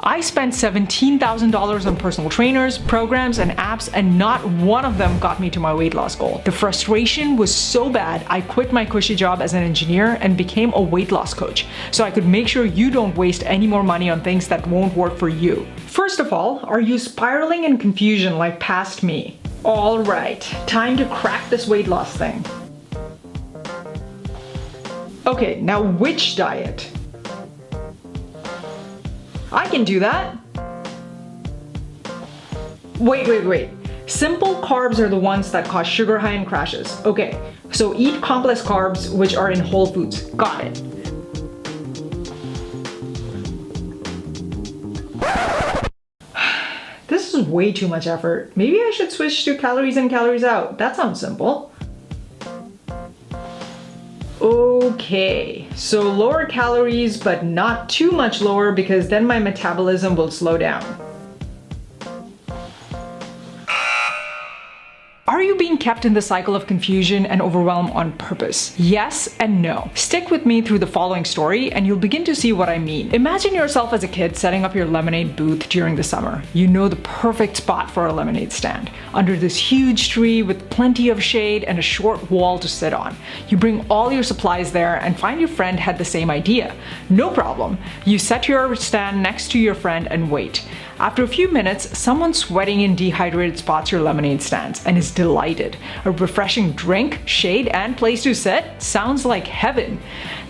I spent $17,000 on personal trainers, programs, and apps, and not one of them got me to my weight loss goal. The frustration was so bad, I quit my cushy job as an engineer and became a weight loss coach, so I could make sure you don't waste any more money on things that won't work for you. First of all, are you spiraling in confusion like past me? All right, time to crack this weight loss thing. Okay, now which diet? I can do that. Wait. Simple carbs are the ones that cause sugar high and crashes. Okay, so eat complex carbs which are in whole foods. Got it. This is way too much effort. Maybe I should switch to calories in, calories out. That sounds simple. Okay, so lower calories, but not too much lower because then my metabolism will slow down. Are you being kept in the cycle of confusion and overwhelm on purpose? Yes and no. Stick with me through the following story and you'll begin to see what I mean. Imagine yourself as a kid setting up your lemonade booth during the summer. You know the perfect spot for a lemonade stand, under this huge tree with plenty of shade and a short wall to sit on. You bring all your supplies there and find your friend had the same idea. No problem. You set your stand next to your friend and wait. After a few minutes, someone sweating and dehydrated spots your lemonade stands and is delighted. A refreshing drink, shade, and place to sit sounds like heaven.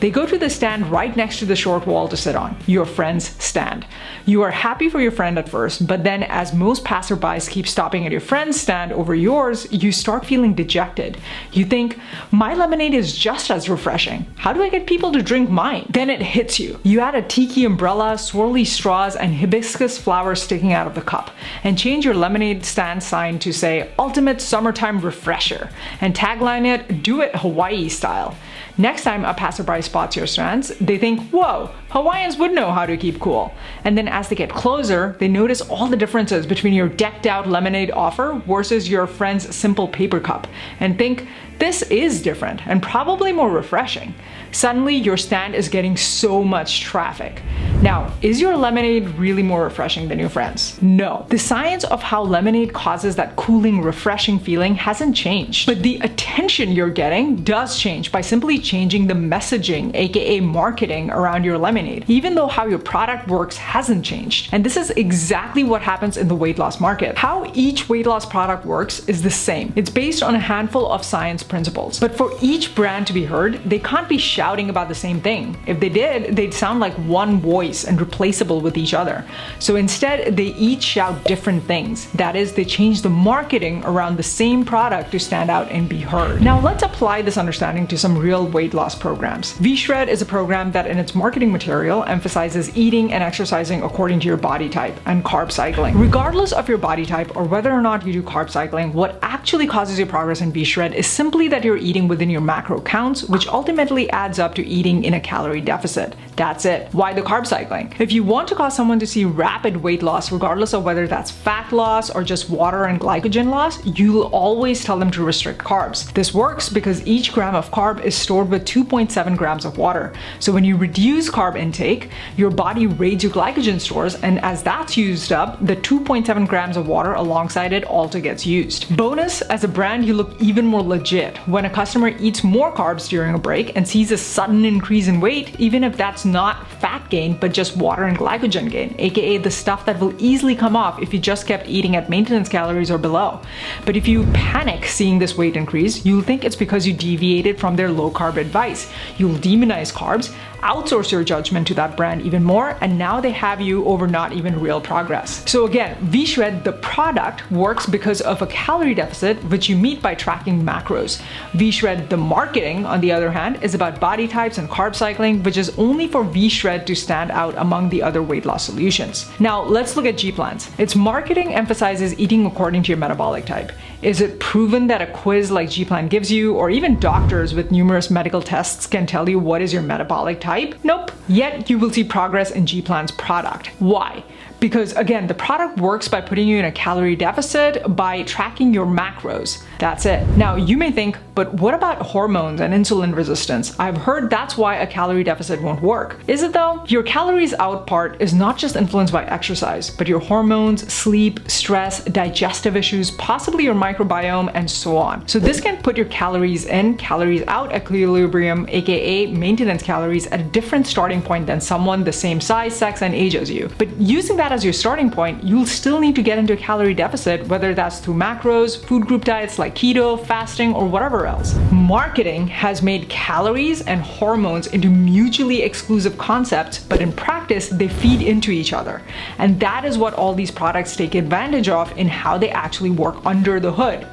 They go to the stand right next to the short wall to sit on, your friend's stand. You are happy for your friend at first, but then as most passerbys keep stopping at your friend's stand over yours, you start feeling dejected. You think, my lemonade is just as refreshing. How do I get people to drink mine? Then it hits you. You add a tiki umbrella, swirly straws, and hibiscus flowers sticking out of the cup, and change your lemonade stand sign to say ultimate summertime refresher and tagline it, do it Hawaii style. Next time a passerby spots your stands, they think, whoa, Hawaiians would know how to keep cool. And then as they get closer, they notice all the differences between your decked out lemonade offer versus your friend's simple paper cup and think, this is different and probably more refreshing. Suddenly your stand is getting so much traffic. Now, is your lemonade really more refreshing than your friend's? No. The science of how lemonade causes that cooling, refreshing feeling hasn't changed. But the attention you're getting does change by simply changing the messaging, aka marketing, around your lemonade, even though how your product works hasn't changed. And this is exactly what happens in the weight loss market. How each weight loss product works is the same. It's based on a handful of science principles. But for each brand to be heard, they can't be shouting about the same thing. If they did, they'd sound like one voice and replaceable with each other. So instead, they each shout different things. That is, they change the marketing around the same product to stand out and be heard. Now let's apply this understanding to some real weight loss programs. V-Shred is a program that in its marketing material emphasizes eating and exercising according to your body type and carb cycling. Regardless of your body type or whether or not you do carb cycling, what actually causes your progress in V-Shred is simply that you're eating within your macro counts, which ultimately adds up to eating in a calorie deficit. That's it. Why the carb cycling? If you want to cause someone to see rapid weight loss, regardless of whether that's fat loss or just water and glycogen loss, you'll always tell them to restrict carbs. This works because each gram of carb is stored with 2.7 grams of water. So when you reduce carb intake, your body raids your glycogen stores, and as that's used up, the 2.7 grams of water alongside it also gets used. Bonus, as a brand, you look even more legit when a customer eats more carbs during a break and sees a sudden increase in weight, even if that's not fat gain, but just water and glycogen gain, aka the stuff that will easily come off if you just kept eating at maintenance calories or below. But if you panic seeing this weight increase, you'll think it's because you deviated from their low carb advice. You'll demonize carbs, outsource your judgment to that brand even more, and now they have you over not even real progress. So again, V-Shred, the product, works because of a calorie deficit, which you meet by tracking macros. V-Shred, the marketing, on the other hand, is about body types and carb cycling, which is only for V-Shred to stand out among the other weight loss solutions. Now, let's look at G-Plans. Its marketing emphasizes eating according to your metabolic type. Is it proven that a quiz like G-Plan gives you, or even doctors with numerous medical tests can tell you what is your metabolic type? Nope. Yet you will see progress in G-Plan's product. Why? Because again, the product works by putting you in a calorie deficit by tracking your macros. That's it. Now you may think, but what about hormones and insulin resistance? I've heard that's why a calorie deficit won't work. Is it though? Your calories out part is not just influenced by exercise, but your hormones, sleep, stress, digestive issues, possibly your microbiome, and so on. So this can put your calories in, calories out equilibrium, aka maintenance calories, at a different starting point than someone the same size, sex, and age as you. But using that as your starting point, you'll still need to get into a calorie deficit, whether that's through macros, food group diets like keto, fasting, or whatever else. Marketing has made calories and hormones into mutually exclusive concepts, but in practice, they feed into each other. And that is what all these products take advantage of in how they actually work under the hood.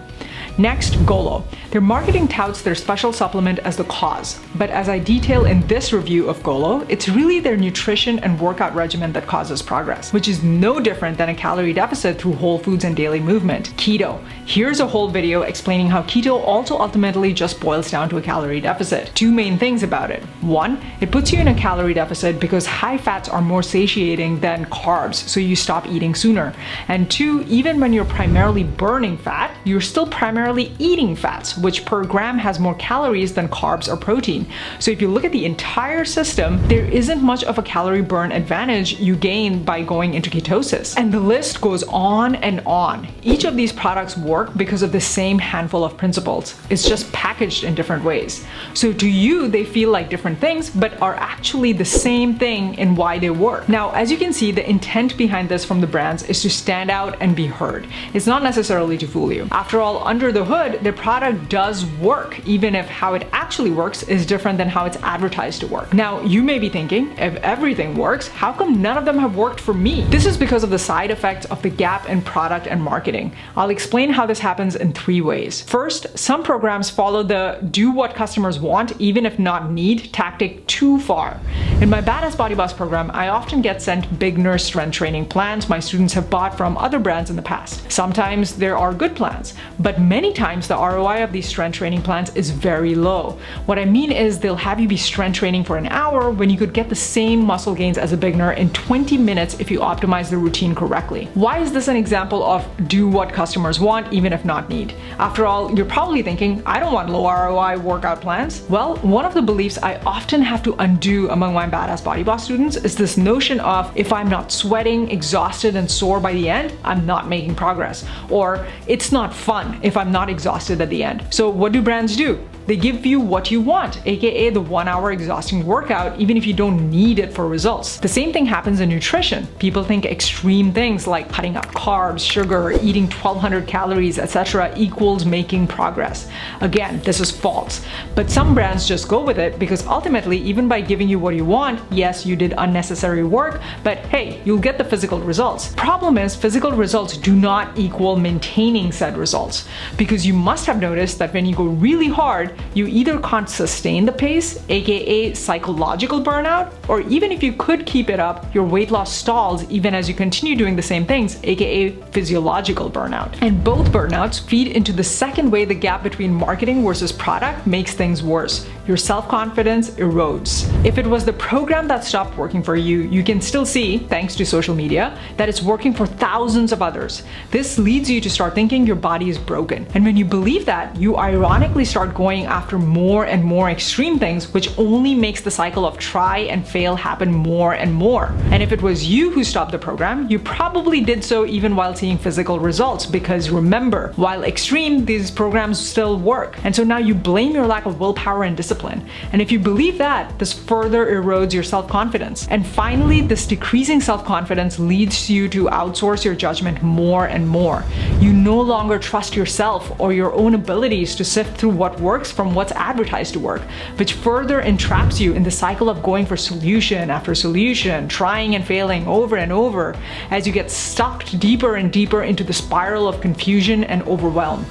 Next, GOLO. Their marketing touts their special supplement as the cause, but as I detail in this review of GOLO, it's really their nutrition and workout regimen that causes progress, which is no different than a calorie deficit through whole foods and daily movement. Keto. Here's a whole video explaining how keto also ultimately just boils down to a calorie deficit. Two main things about it. One, it puts you in a calorie deficit because high fats are more satiating than carbs, so you stop eating sooner. And two, even when you're primarily burning fat, you're still primarily eating fats, which per gram has more calories than carbs or protein. So if you look at the entire system, there isn't much of a calorie burn advantage you gain by going into ketosis. And the list goes on and on. Each of these products work because of the same handful of principles. It's just packaged in different ways. So to you, they feel like different things, but are actually the same thing in why they work. Now, as you can see, the intent behind this from the brands is to stand out and be heard. It's not necessarily to fool you. After all, under the hood, their product does work, even if how it actually works is different than how it's advertised to work. Now, you may be thinking, if everything works, how come none of them have worked for me? This is because of the side effects of the gap in product and marketing. I'll explain how this happens in 3 ways. First, some programs follow the do what customers want, even if not need tactic too far. In my Badass Body Boss program, I often get sent beginner strength training plans my students have bought from other brands in the past. Sometimes there are good plans, but many times the ROI of these strength training plans is very low. What I mean is they'll have you be strength training for an hour when you could get the same muscle gains as a beginner in 20 minutes if you optimize the routine correctly. Why is this an example of do what customers want, even if not need? After all, you're probably thinking, I don't want low ROI workout plans. Well, one of the beliefs I often have to undo among my Badass Body Boss students is this notion of if I'm not sweating, exhausted, and sore by the end, I'm not making progress. Or it's not fun if I'm not exhausted at the end. So what do brands do? They give you what you want, aka the 1-hour exhausting workout, even if you don't need it for results. The same thing happens in nutrition. People think extreme things like cutting out carbs, sugar, eating 1200 calories, etc. equals making progress. Again, this is false. But some brands just go with it because ultimately, even by giving you what you want, yes, you did unnecessary work, but hey, you'll get the physical results. Problem is, physical results do not equal maintaining said results, because you must have noticed that when you go really hard, you either can't sustain the pace, aka psychological burnout, or even if you could keep it up, your weight loss stalls even as you continue doing the same things, aka physiological burnout. And both burnouts feed into the second way the gap between marketing versus product makes things worse. Your self-confidence erodes. If it was the program that stopped working for you, you can still see, thanks to social media, that it's working for thousands of others. This leads you to start thinking your body is broken. And when you believe that, you ironically start going after more and more extreme things, which only makes the cycle of try and fail happen more and more. And if it was you who stopped the program, you probably did so even while seeing physical results, because remember, while extreme, these programs still work. And so now you blame your lack of willpower and discipline. And if you believe that, this further erodes your self-confidence. And finally, this decreasing self-confidence leads you to outsource your judgment more and more. You no longer trust yourself or your own abilities to sift through what works from what's advertised to work, which further entraps you in the cycle of going for solution after solution, trying and failing over and over, as you get sucked deeper and deeper into the spiral of confusion and overwhelm.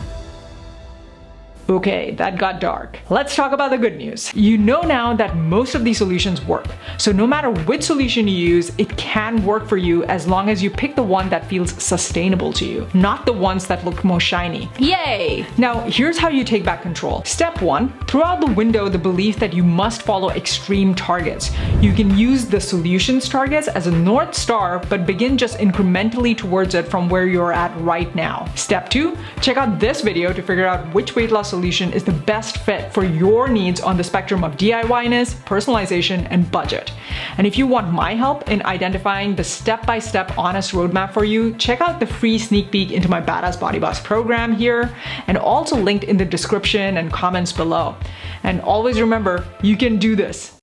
Okay, that got dark. Let's talk about the good news. You know now that most of these solutions work. So no matter which solution you use, it can work for you as long as you pick the one that feels sustainable to you, not the ones that look most shiny. Yay! Now, here's how you take back control. Step 1, throw out the window the belief that you must follow extreme targets. You can use the solutions targets as a North Star, but begin just incrementally towards it from where you're at right now. Step 2, check out this video to figure out which weight loss solution is the best fit for your needs on the spectrum of DIY-ness, personalization, and budget. And if you want my help in identifying the step-by-step honest roadmap for you, check out the free sneak peek into my Badass Body Boss program here, and also linked in the description and comments below. And always remember, you can do this.